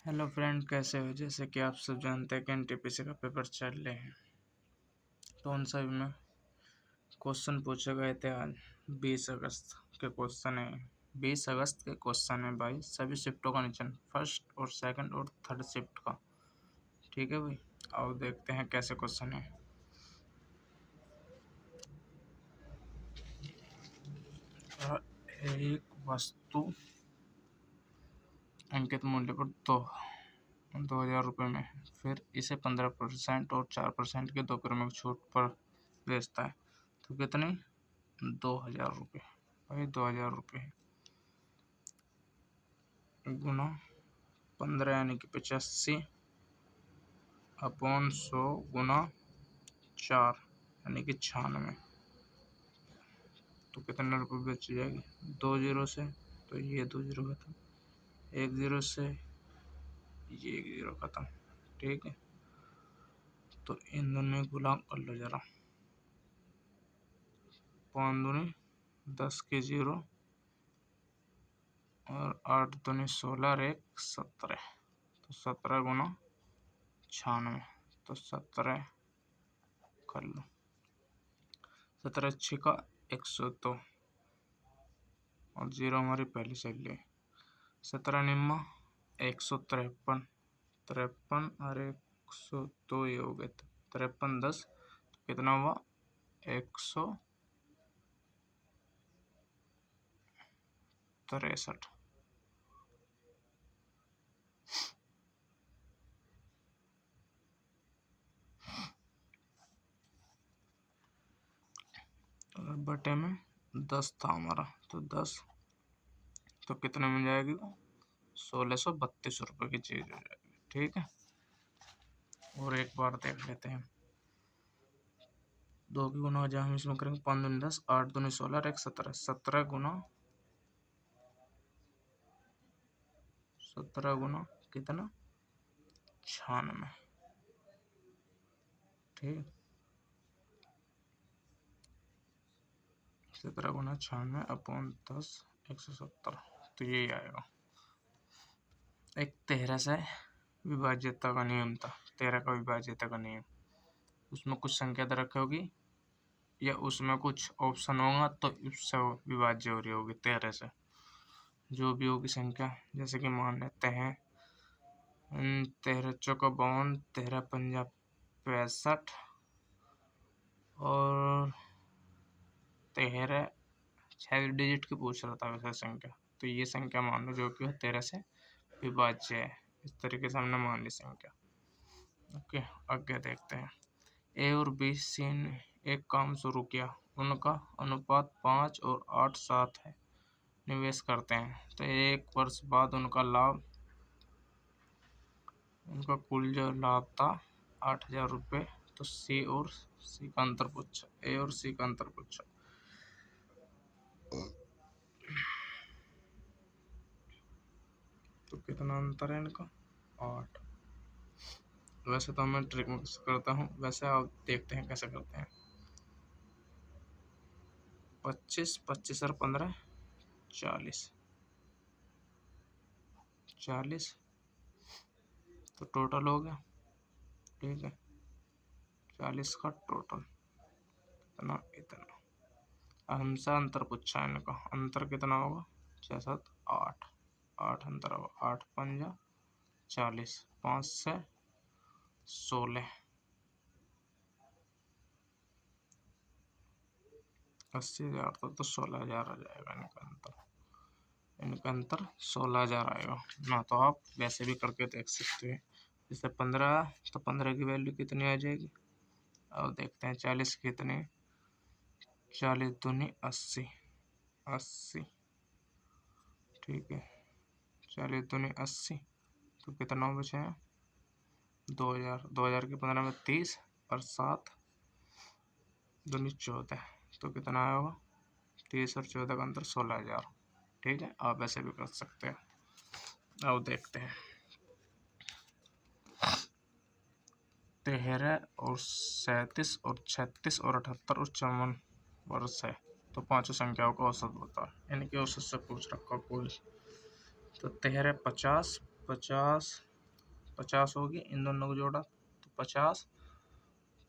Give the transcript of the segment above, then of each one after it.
Hello friend, कैसे हो? जैसे कि आप सब जानते हैं कि एनटीपीसी का पेपर चल रहे हैं, तो उन सब में क्वेश्चन पूछे गए थे। आज 20 अगस्त के क्वेश्चन है। 20 अगस्त के क्वेश्चन है भाई, सभी शिफ्टों का नीचे, फर्स्ट और सेकंड और थर्ड शिफ्ट का। ठीक है भाई, आओ देखते हैं कैसे क्वेश्चन है। एक वस्तु अंकित मूल्य पर 2,000 रुपये में, फिर इसे 15% और 4% के 2 क्रमिक छूट पर बेचता है, तो कितने? 2,000 रुपये। भाई 2,000 रुपये गुना 15 यानी कि 85 अपॉन 100 गुना 4 यानी कि 96, तो कितने रुपये बच जाएगी? 2 जीरो से तो ये 2 जीरो खत्म, 1 जीरो से ये 1 जीरो खत्म। ठीक है, तो इन दोनों गुना कर लो जरा। 5 दूनी 10 के 0 और 8 दूनी 16 और 1 17, तो 17 गुना 96, तो 17 कर लो। 17 6 का 102 और 0 हमारी पहली सैलरी। 17 निम्मा 153, 53 और 102 ये हो गए। 53 10 कितना हुआ? 163। बटे में 10 था हमारा, तो 10 तो कितने में जाएगी? 1,632 रुपये की चीज हो जाएगी। ठीक है, और एक बार देख लेते हैं। 2 की गुना जहाँ हम इसमें करेंगे 5 दूनी 10, 8 दूनी 16 और 1 17, 17 गुना 17 गुना कितना? 96। ठीक, 17 गुना 96 अपॉन 10 170, तो यही आएगा। एक 13 से विभाज्यता का नियम था, 13 का विभाज्यता का नियम। उसमें कुछ संख्या दे रखी होगी या उसमें कुछ ऑप्शन होगा, तो उससे विभाज्य हो रही होगी 13 से। जो भी होगी संख्या, जैसे कि मान लेते हैं 13 चौका 52, 13 पंजा 65 और 13 6 डिजिट की पूछ रहा था वैसे संख्या, तो ये संख्या मान लो जो कि 13 से विभाज्य है। इस तरीके से हमने मान ली संख्या। ओके, आगे देखते हैं। ए और बी सी ने एक काम शुरू किया, उनका अनुपात 5 और 8 7 है। निवेश करते हैं, तो 1 वर्ष बाद उनका कुल जो लाभ था 8,000 रुपये। तो सी और सी का अंतर पूछा, ए और सी का अंतर पूछा। तो कितना अंतर है इनका? 8। वैसे तो मैं ट्रिक में करता हूँ, वैसे आप देखते हैं कैसे करते हैं। 25 25 और 15 40 40, तो टोटल हो गया। ठीक है, 40 का टोटल इतना इतना। हमसे अंतर पूछा है इनका, अंतर कितना होगा? 6 7 8, 8 अंतर होगा। 8 पंजा 40, 5 से 16, 80,000, तो 16,000 आ जाएगा इनका अंतर। इनका अंतर 16,000 आएगा ना। तो आप वैसे भी करके देख सकते हैं। जैसे 15, तो 15 की वैल्यू कितनी आ जाएगी? अब देखते हैं 40 कितने? 40 दूनी 80, 80। ठीक है, 40 दूनी 80, तो कितना बचे? 2,000। 2,000 की 15 में 30 और 7 दूनी 14, तो कितना आएगा? 30 और 14 का अंतर 16,000। ठीक है, आप ऐसे भी कर सकते हैं। अब देखते हैं। 13 और 37 और 36 और 78 और 54 वर्ष है, तो पांचों संख्याओं का औसत होता है, यानी कि औसत से पूछ रखा कुल। तो 13 50 50 50 होगी, इन दोनों को जोड़ा तो 50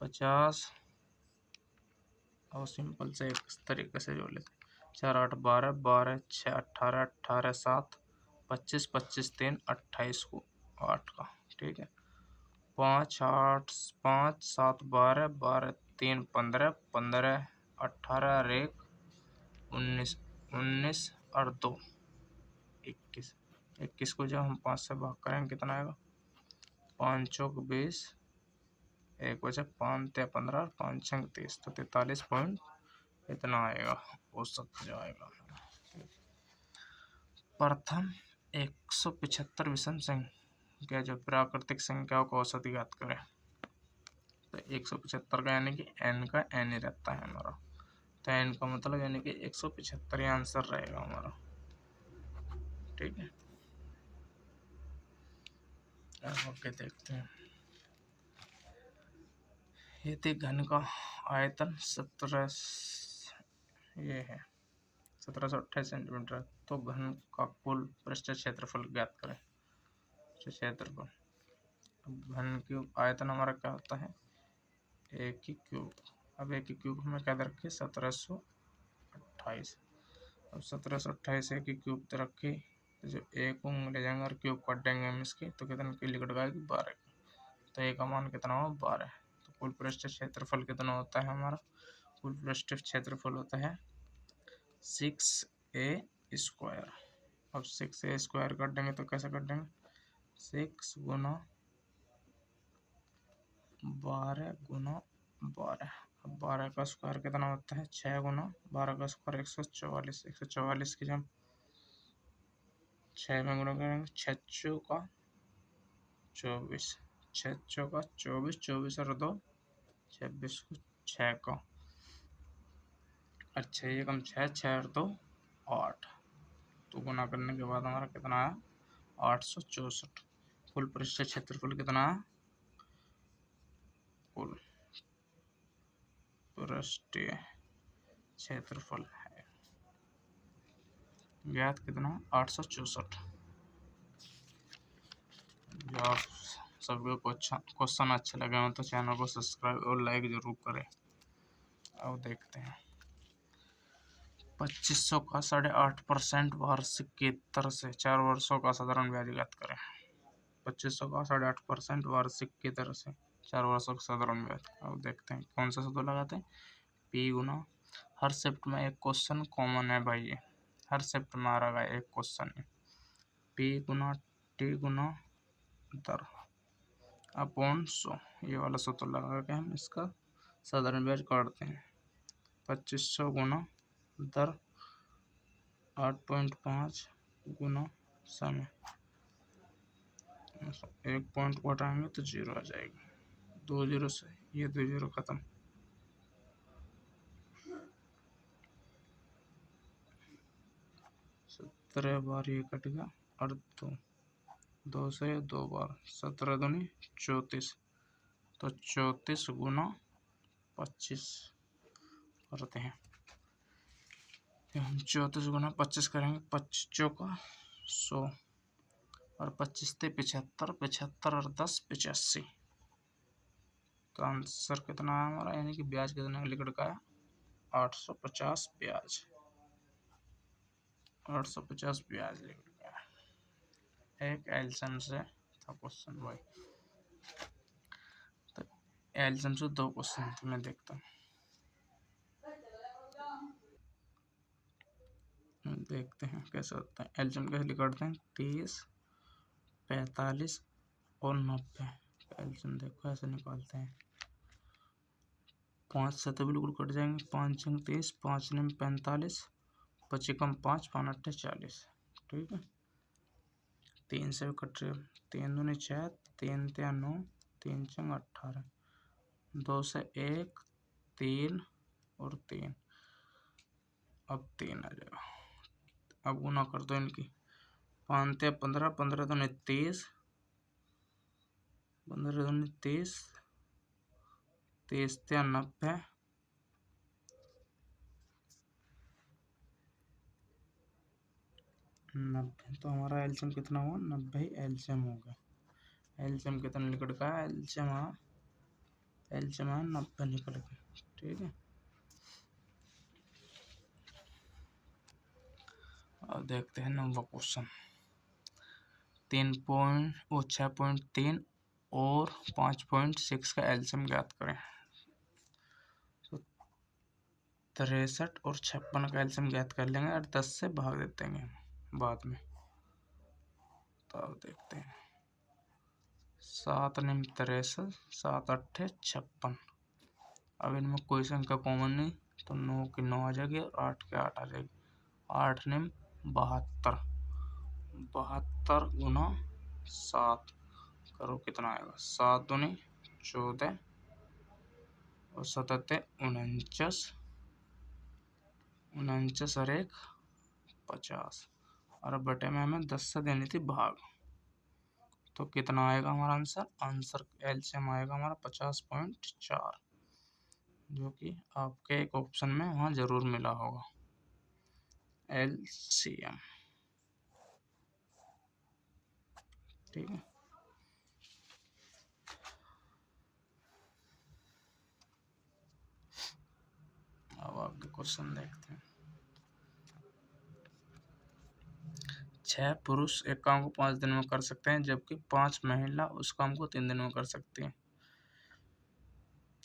50 और सिंपल से इस तरीके से जोड़ लेते। 4 8 12 12 6 18 18 7 25 25 3 28 को 8 का, ठीक है। 5 8 5 7 12 12 3 15 15 18 और 1 19 19 और 2 21 21 को जब हम 5 से भाग करेंगे कितना आएगा? 5 चौक 20, 1 बचा 5 ते 15 5 छंग 30 तो 43 पॉइंट इतना आएगा औसत जो आएगा। प्रथम 175 विषम संख्या जो प्राकृतिक संख्याओं को औसत ज्ञात करें। तो 175 का यानी कि n का n ही रहता है हमारा, तो n का मतलब यानी कि 175 आंसर रहेगा हमारा, ठीक है। ओके देखते हैं। यदि घन का आयतन 1728 सेंटीमीटर तो घन का कुल पृष्ठ क्षेत्रफल ज्ञात करें। क्षेत्रफल घन क्यूब आयतन हमारा क्या होता है? ए की क्यूब। अब ए की क्यूब हमें क्या रखे? 1728। अब 1728 ए की क्यूब तो रखी, तो जो ए को ले जाएंगे और क्यूब काट देंगे हम इसकी, तो कितने की लिखट आएगी? 12। तो ए का मान कितना हो? 12। तो कुल पृष्ठ क्षेत्रफल कितना होता है हमारा? कुल पृष्ठ क्षेत्रफल होता है 6a स्क्वायर। अब 6a स्क्वायर कर देंगे तो कैसे कर देंगे? 6 गुना 12 गुना 12। अब 12 का स्क्वायर कितना होता है? 6 गुना 12 का स्क्वायर 144। 144 की जब 6 में गुना करेंगे, 6 का 24, 6 का 24, 24 और 2 26 को 6 का, अच्छा ये कम 6 6 और 2 8, तो गुना करने के बाद हमारा कितना आया? 864। कुल पृष्ठ क्षेत्रफल कितना है? कुल पृष्ठ क्षेत्रफल है ज्ञात कितना? 864। जो आप सभी को क्वेश्चन अच्छे लगे हो तो चैनल को सब्सक्राइब और लाइक जरूर करें। अब देखते हैं 2500 का 8.5% वार्षिक की दर से 4 वर्षों का साधारण ब्याज ज्ञात करें। 2500 का 8.5% वार्षिक की दर से 4 वर्षों का साधारण ब्याज। अब देखते हैं कौन सा सूत्र लगाते हैं? पी गुना, हर शिफ्ट में एक क्वेश्चन कॉमन है भाई, ये हर शिफ्ट में आ रहा है एक क्वेश्चन है। पी गुना टी गुना दर अपॉन 100, ये वाला सूत्र लगा के हम इसका साधारण ब्याज काटते हैं। 2500 गुना दर 8.5 गुना समय, 1 पॉइंट को हटाएंगे तो 0 आ जाएगी। 2 0 से ये 2 0 खत्म। 17 बार ये कट गया और 2 से 2 बार 17 दूनी 34, तो 34 गुना 25 करते हैं। हम 34 गुना 25 करेंगे, 25 चौका 100 और 25 थे 75, 75 और 10 85। तो आंसर कितना है हमारा? यानी कि ब्याज कितना लिखट का है? 850 ब्याज, 850 ब्याज लिखट का है। एक एल्सियम से था क्वेश्चन भाई, तो एल्सियम से 2 क्वेश्चन थे, मैं देखता हूँ। देखते हैं कैसे होता है। एल्सियम कैसे निकालते हैं? 30 45 और 90। एल्सियम देखो ऐसे निकालते हैं। 5 से तो बिल्कुल कट जाएंगे, 5 छंग 30, 5 ने 45, 25 कम 5 5 8 40, ठीक है। 3 से भी कट रहे, 3 दूनी 6, 3 3 9, 3 छंग 18, 2 से 1 3 और 3, अब 3 आ जाएगा। अब गुना कर दो इनकी, 5 थे 15, 15 दूनी 30, 15 दूनी 30, 30 थे 90, 90, तो हमारा एल्सियम कितना हुआ? 90 एल्सियम हो गया। एलसीएम कितना निकल का है, एलसीएम 90 निकल के। ठीक है, अब देखते हैं नंबर क्वेश्चन। 6.3 और 5.6 का एलसीएम ज्ञात करें। तो 63 और 56 का एलसीएम ज्ञात कर लेंगे और 10 से भाग दे देंगे बाद में। तो अब देखते हैं, 7 निम 63, 7 8 56। अब इनमें कोई संख्या कॉमन नहीं, तो 9 की 9 आ जाएगी और 8 की 8 आ जाएगी। 8 निम 72, 72 गुना 7 करो कितना आएगा, 7 दूनी 14 और 7 49, 49 और 1 50। और अब बटे में हमें 10 से देनी थी भाग, तो कितना आएगा हमारा आंसर एलसीएम आएगा हमारा 50.4, जो कि आपके एक ऑप्शन में वहाँ जरूर मिला होगा एलसीएम। ठीक है, अब आगे क्वेश्चन देखते हैं। 6 पुरुष एक काम को 5 दिन में कर सकते हैं, जबकि 5 महिला उस काम को 3 दिन में कर सकती हैं।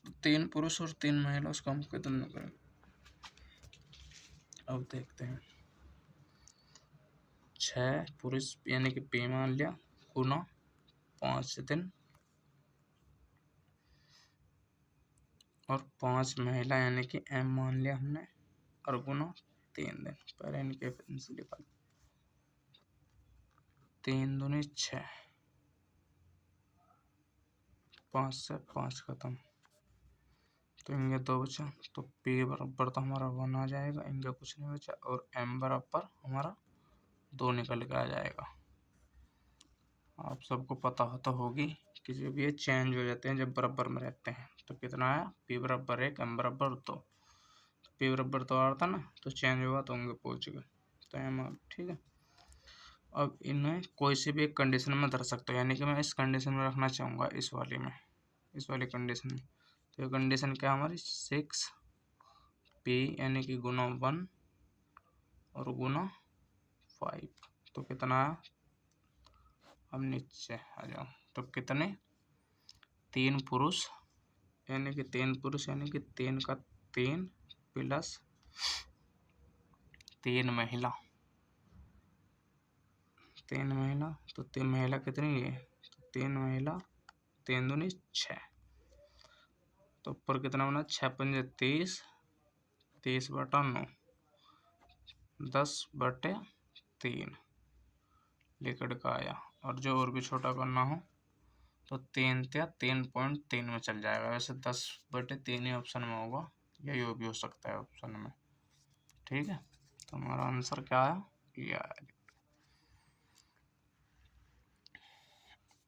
तो 3 पुरुष और 3 महिला उस काम को कितने दिन में करेंगे। अब देखते हैं, 6 पुरुष यानी कि P मान लिया गुना 5 दिन और 5 महिला यानी कि M मान लिया हमने और गुना 3 दिन। पहले इनके एफिशिएंसी निकाल, 3 दूनी 6, 5 से 5 खत्म, तो इनके 2 बचा, तो P बराबर तो हमारा 1 आ जाएगा, इनका कुछ नहीं बचा, और M बराबर हमारा 2 निकल के आ जाएगा। आप सबको पता तो होगी कि जब ये चेंज हो जाते हैं, जब बराबर में रहते हैं, तो कितना आया, P बराबर 1, M बराबर 2। P बराबर तो आ रहा था ना, तो चेंज हुआ तो होंगे पहुँच गए, तो M। ठीक है, अब इन्हें कोई सी भी एक कंडीशन में धर सकते हो, यानी कि मैं इस कंडीशन में रखना चाहूँगा, इस वाली कंडीशन में। तो ये कंडीशन क्या हमारी 6P यानी कि गुना 1 और गुना 5, तो कितना आया। अब नीचे आ जाओ, तो कितने 3 पुरुष यानी कि 3 का 3 प्लस 3 महिला, 3 महिला, तो 3 महिला कितनी है, तो 3 महिला 3 दूनी 6, तो ऊपर कितना बना 6 पंजे 30, 30 बटा 9, 10 बटे 3 लिखड़ का आया। और जो और भी छोटा करना हो तो 3 या 3.3 में चल जाएगा। वैसे 10 बटे 3 ही ऑप्शन में होगा, यही भी हो सकता है ऑप्शन में। ठीक है, तो हमारा आंसर क्या आया, ये आया।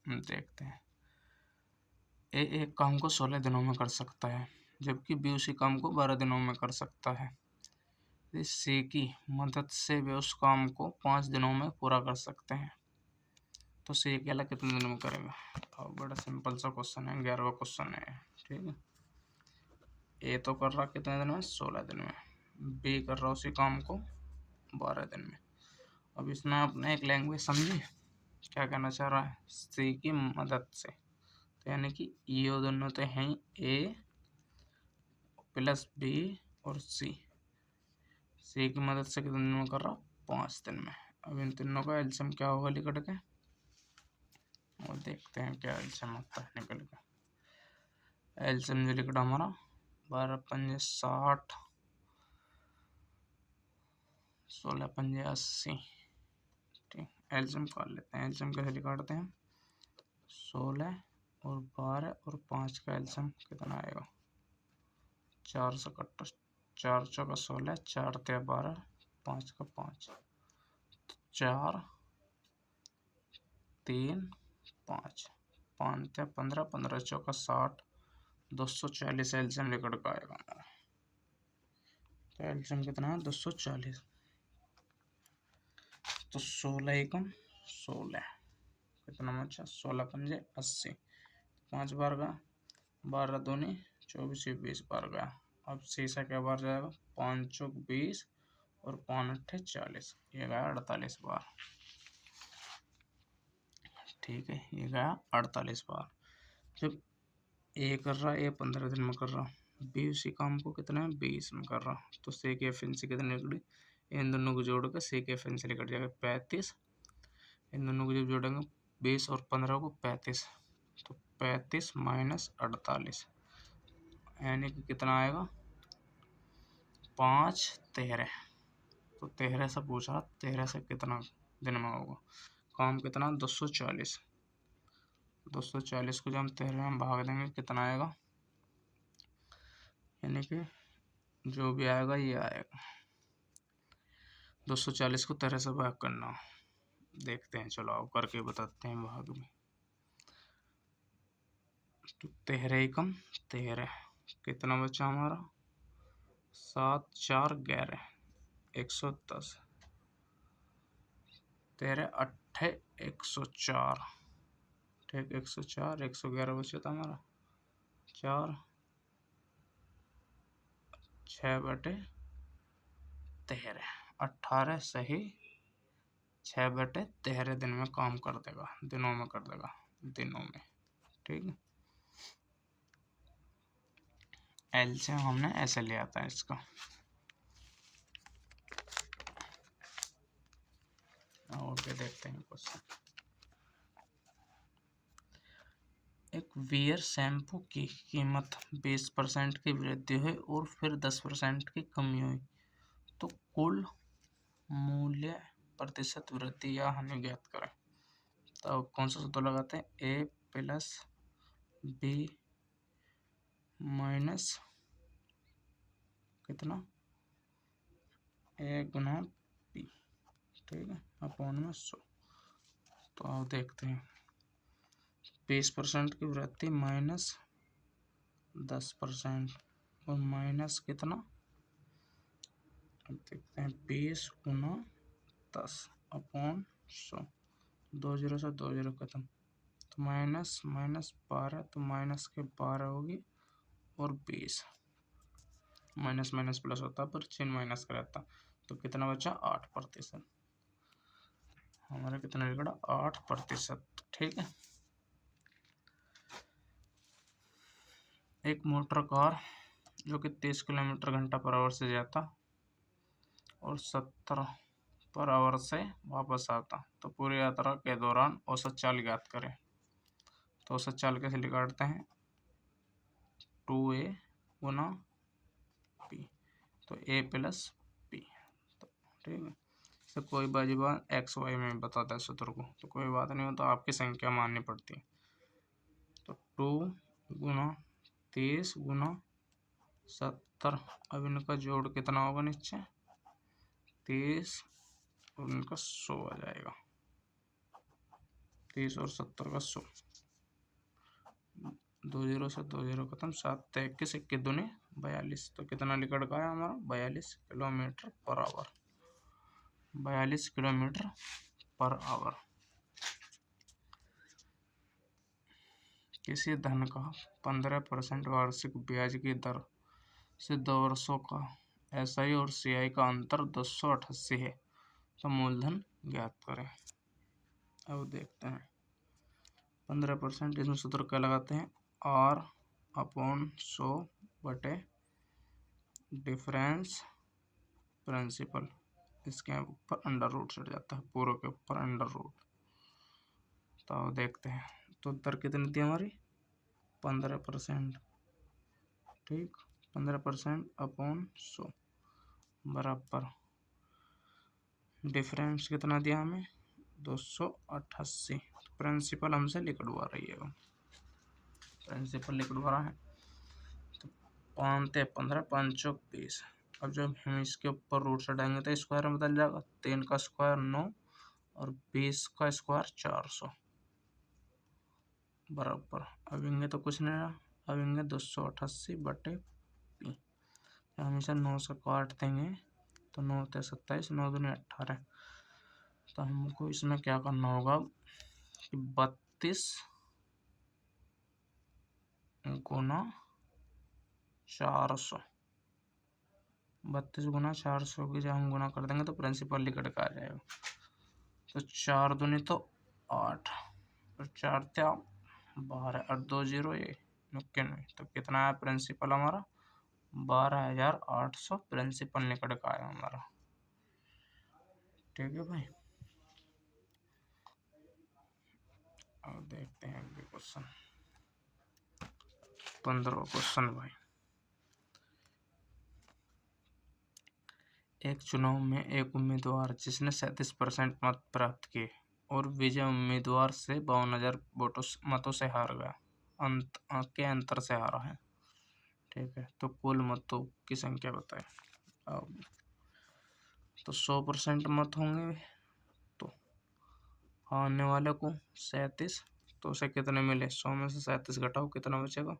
देखते हैं, ए एक काम को 16 दिनों में कर सकता है, जबकि बी उसी काम को 12 दिनों में कर सकता है। इस सी की मदद से वे उस काम को 5 दिनों में पूरा कर सकते हैं, तो सी अकेला कितने दिन में करेगा। अब बड़ा सिंपल सा क्वेश्चन है, 11वां क्वेश्चन है। ठीक है, ए तो कर रहा कितने दिन में, 16 दिन में, बी कर रहा उसी काम को 12 दिन में। अब इसमें आपने एक लैंग्वेज समझी, क्या कहना चाह रहा है, सी की मदद से, तो यानी कि ये दोनों तो हैं ए प्लस बी और सी की मदद से कितने दिन में कर रहा, 5 दिन में। अब इन तीनों का एलसीएम क्या होगा लिखट के, और देखते हैं क्या एलसीएम आता है निकल के। एलसीएम जो लिखा हमारा 12 पंजे 60, 16 पंजे 80। ठीक, एलसीएम कर लेते हैं। एलसीएम कैसे निकालते हैं, 16 और 12 और 5 का एलसीएम कितना आएगा, 4 से कट, 4 चौका 16, 4 ते 12, 5 का 5, 4 3 5, 5 ते 15, 15 चौका 60, 240 एलसीएम लिखट का आएगा हमारा। तो एलसीएम कितना है, 240, तो 16 एकम 16 कितना बचा 16 पंजे 80, 5 बार गया, 12 दूनी 24 20 बार गया। अब शीशा क्या बार जाएगा 5 चौक 20 और 5 अट्ठे 40, ये गया 48 बार। ठीक है, ये गया 48 बार। जब ए कर रहा है, ए 15 दिन में कर रहा, बी उसी काम को कितना है 20 में कर रहा, तो सी की एफिशिएंसी कितनी निकली, इन दोनों को जोड़ के सी की एफिशिएंसी निकल जाएगा 35। इन दोनों को जब जोड़ेंगे 20 और 15 को 35, तो 35 माइनस 48 यानी कि कितना आएगा 5 13। तो 13 से पूछा, 13 से कितना दिन में होगा काम, कितना 240। 240 को जब हम 13 में भाग देंगे कितना आएगा, यानी कि जो भी आएगा ये आएगा। 240 को 13 से भाग करना, देखते हैं, चलो आओ करके बताते हैं भाग में। तो 13 एकम 13, कितना बचा हमारा 7 4 11 110, 13 अट्ठे 104, ठीक 104, 111 बचा था हमारा 4 6/13, 18 सही 6/13 दिन में काम कर देगा, दिनों में कर देगा, दिनों में। ठीक है, एलसीएम हमने ऐसे लिया था इसका। और क्या देखते हैं क्वेश्चन, एक वियर शैम्पू की कीमत 20% की वृद्धि हुई और फिर 10% की कमी हुई, तो कुल मूल्य प्रतिशत वृद्धि या हानि ज्ञात करें। तो कौन सा सूत्र लगाते हैं, ए प्लस बी माइनस कितना ए गुना पी, ठीक है, अपॉन में 100। तो आप देखते हैं 20% की वृद्धि माइनस 10% और माइनस कितना, अब देखते हैं 20 गुना 10 अपॉन 100, 2 0 से 2 0 खत्म, तो माइनस माइनस 12, तो माइनस के 12 होगी और 20, माइनस माइनस प्लस होता पर चिन्ह माइनस का रहता, तो कितना बचा 8%, हमारा कितना निकला 8%। ठीक है, एक मोटर कार जो कि 30 किलोमीटर घंटा पर आवर से जाता और 70 पर आवर से वापस आता, तो पूरी यात्रा के दौरान औसत चाल ज्ञात करें। तो औसत चाल कैसे निकालते हैं, 2a गुना पी, तो a प्लस पी, तो ठीक है, तो कोई बात एक्स वाई में बताता है सूत्र को, तो कोई बात नहीं हो, तो आपकी संख्या माननी पड़ती है। तो 2 गुना 30 गुना 70, अब इनका जोड़ कितना होगा नीचे 30 और इनका 100 आ जाएगा, 30 और 70 का 100, 2 0 से 2 0 खत्म, 7 21 21 दूनी 42, तो कितना निकल गया हमारा 42 kilometre per hour, 42 kilometre per hour. किसी धन का 15% वार्षिक ब्याज की दर से 2 वर्षों का एसआई और सीआई का अंतर 288 है, तो मूलधन ज्ञात करें। अब देखते हैं 15%, इसमें सूत्र क्या लगाते हैं, आर अपॉन 100 बटे डिफरेंस प्रिंसिपल, इसके ऊपर अंडर रूट चढ़ जाता है, पूरे के ऊपर अंडर रूट। तो देखते हैं, तो दर कितनी थी हमारी 15%, ठीक 15% अपॉन 100 बराबर डिफरेंस कितना दिया हमें 288, प्रिंसिपल हमसे लिखवा रही है, प्रिंसिपल लिखवा रहा है, तो 5 15 5 चौक 20, अब जब हम इसके ऊपर रूट चढ़ाएंगे तो स्क्वायर में बदल जाएगा, 3 का स्क्वायर 9 और 20 का स्क्वायर 400 बराबर, अब इनके तो कुछ नहीं रहा, अब इनके 288 बटे पी, हमेशा 9 से काट देंगे तो 9 27 9 दूनी 18, तो हमको इसमें क्या करना होगा, कि 32 गुना 400, 32 गुना 400 की जब हम गुना कर देंगे तो प्रिंसिपल निकट का आ जाएगा। तो 4 दूनी तो 8 और 4 थे 12 और 2 जीरो ये 99, तो कितना आया प्रिंसिपल हमारा 12,800 प्रिंसिपल निकट का आया हमारा। ठीक है भाई, अब देखते हैं अगले क्वेश्चन 15वां क्वेश्चन भाई। एक चुनाव में एक उम्मीदवार जिसने 37% मत प्राप्त किए और विजय उम्मीदवार से 52,000 मतों से हार गया, के अंतर से हारा है। ठीक है, तो कुल मतों की संख्या बताएं। अब तो 100% मत होंगे, तो हारने वाले को 37, तो उसे कितने मिले, 100 में से 37 घटाओ कितना बचेगा,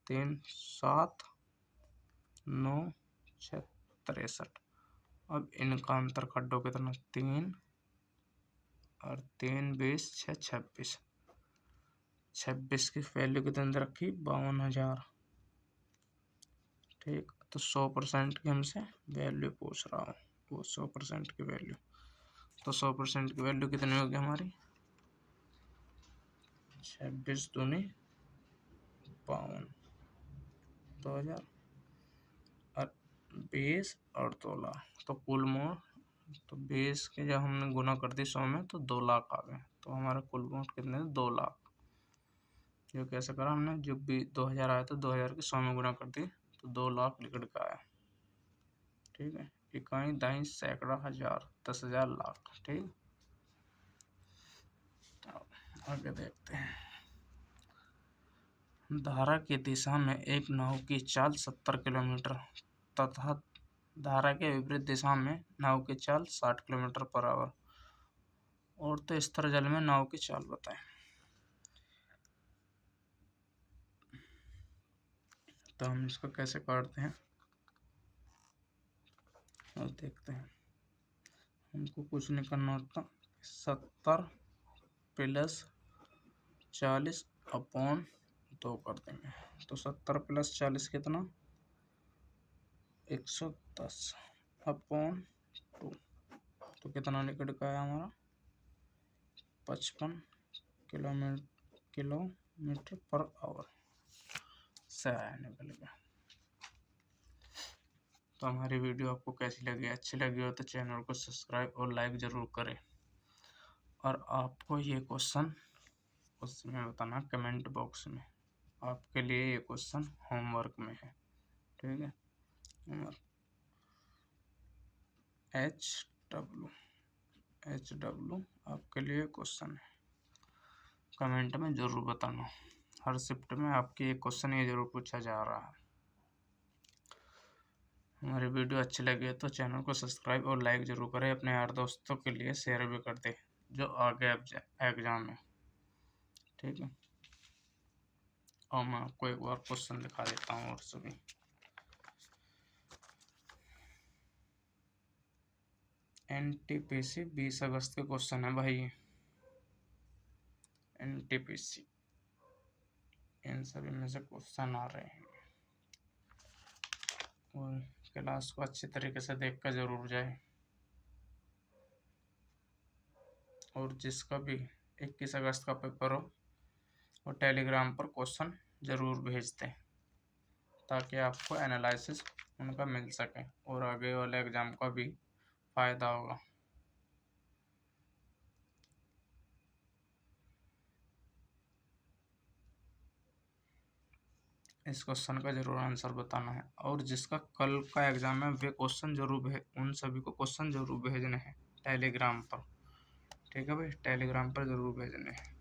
3 7 9 6 63। अब इनका अंतर कर दो कितना, 3 और 3 20 6 26, 26 की वैल्यू कितने रखी, 52,000। ठीक, तो 100% की हमसे वैल्यू पूछ रहा हूँ, वो 100% की वैल्यू, तो 100% की वैल्यू कितनी होगी हमारी, 26 दूनी 52, 2,000 और 20 और 2 लाख, तो कुल मोट, तो 20 के जब हमने गुना कर दी 100 में तो 2 लाख आ गए, तो हमारा कुल मोट कितने, 2 लाख। जो कैसे करा हमने, जब भी 2,000 आया तो 2,000 के 100 में गुना कर दी तो 2 लाख निकट का आया। ठीक है, इकाई, दाई, सैकड़ा, हजार, 10,000, लाख। ठीक, आगे देखते हैं। धारा की दिशा में एक नाव की चाल 70 किलोमीटर तथा धारा के विपरीत दिशा में नाव की चाल 60 किलोमीटर पर आवर, और तो स्तर जल में नाव की चाल बताएं। तो हम इसको कैसे काटते हैं और देखते हैं। हमको कुछ नहीं करना होता, 70 प्लस 40 अपॉन 2 कर देंगे, तो 70 प्लस 40 कितना, 110 अपॉन 2, तो कितना निकट का है हमारा, 55 किलोमीटर पर आवर से आया निकल गया। तो हमारी वीडियो आपको कैसी लगी, अच्छी लगी हो तो चैनल को सब्सक्राइब और लाइक ज़रूर करें, और आपको ये क्वेश्चन उसमें बताना कमेंट बॉक्स में, आपके लिए ये क्वेश्चन होमवर्क में है। ठीक है, HW आपके लिए क्वेश्चन है, कमेंट में ज़रूर बताना। हर शिफ्ट में आपके ये क्वेश्चन ये ज़रूर पूछा जा रहा है। हमारी वीडियो अच्छी लगी है तो चैनल को सब्सक्राइब और लाइक ज़रूर करें, अपने यार दोस्तों के लिए शेयर भी कर दें जो आगे एग्जाम है। ठीक है, और मैं आपको एक बार क्वेश्चन दिखा देता हूँ और सभी। NTPC 20 अगस्त के क्वेश्चन है भाई, NTPC इन सभी में से क्वेश्चन आ रहे हैं, और क्लास को अच्छी तरीके से देख कर जरूर जाए, और जिसका भी 21 अगस्त का पेपर हो वो टेलीग्राम पर क्वेश्चन ज़रूर भेज दें ताकि आपको एनालिसिस उनका मिल सके और आगे वाले एग्ज़ाम का भी फ़ायदा होगा। इस क्वेश्चन का ज़रूर आंसर बताना है, और जिसका कल का एग्ज़ाम है वे क्वेश्चन ज़रूर उन सभी को क्वेश्चन ज़रूर भेजने हैं टेलीग्राम पर। ठीक है भाई, टेलीग्राम पर ज़रूर भेजने हैं।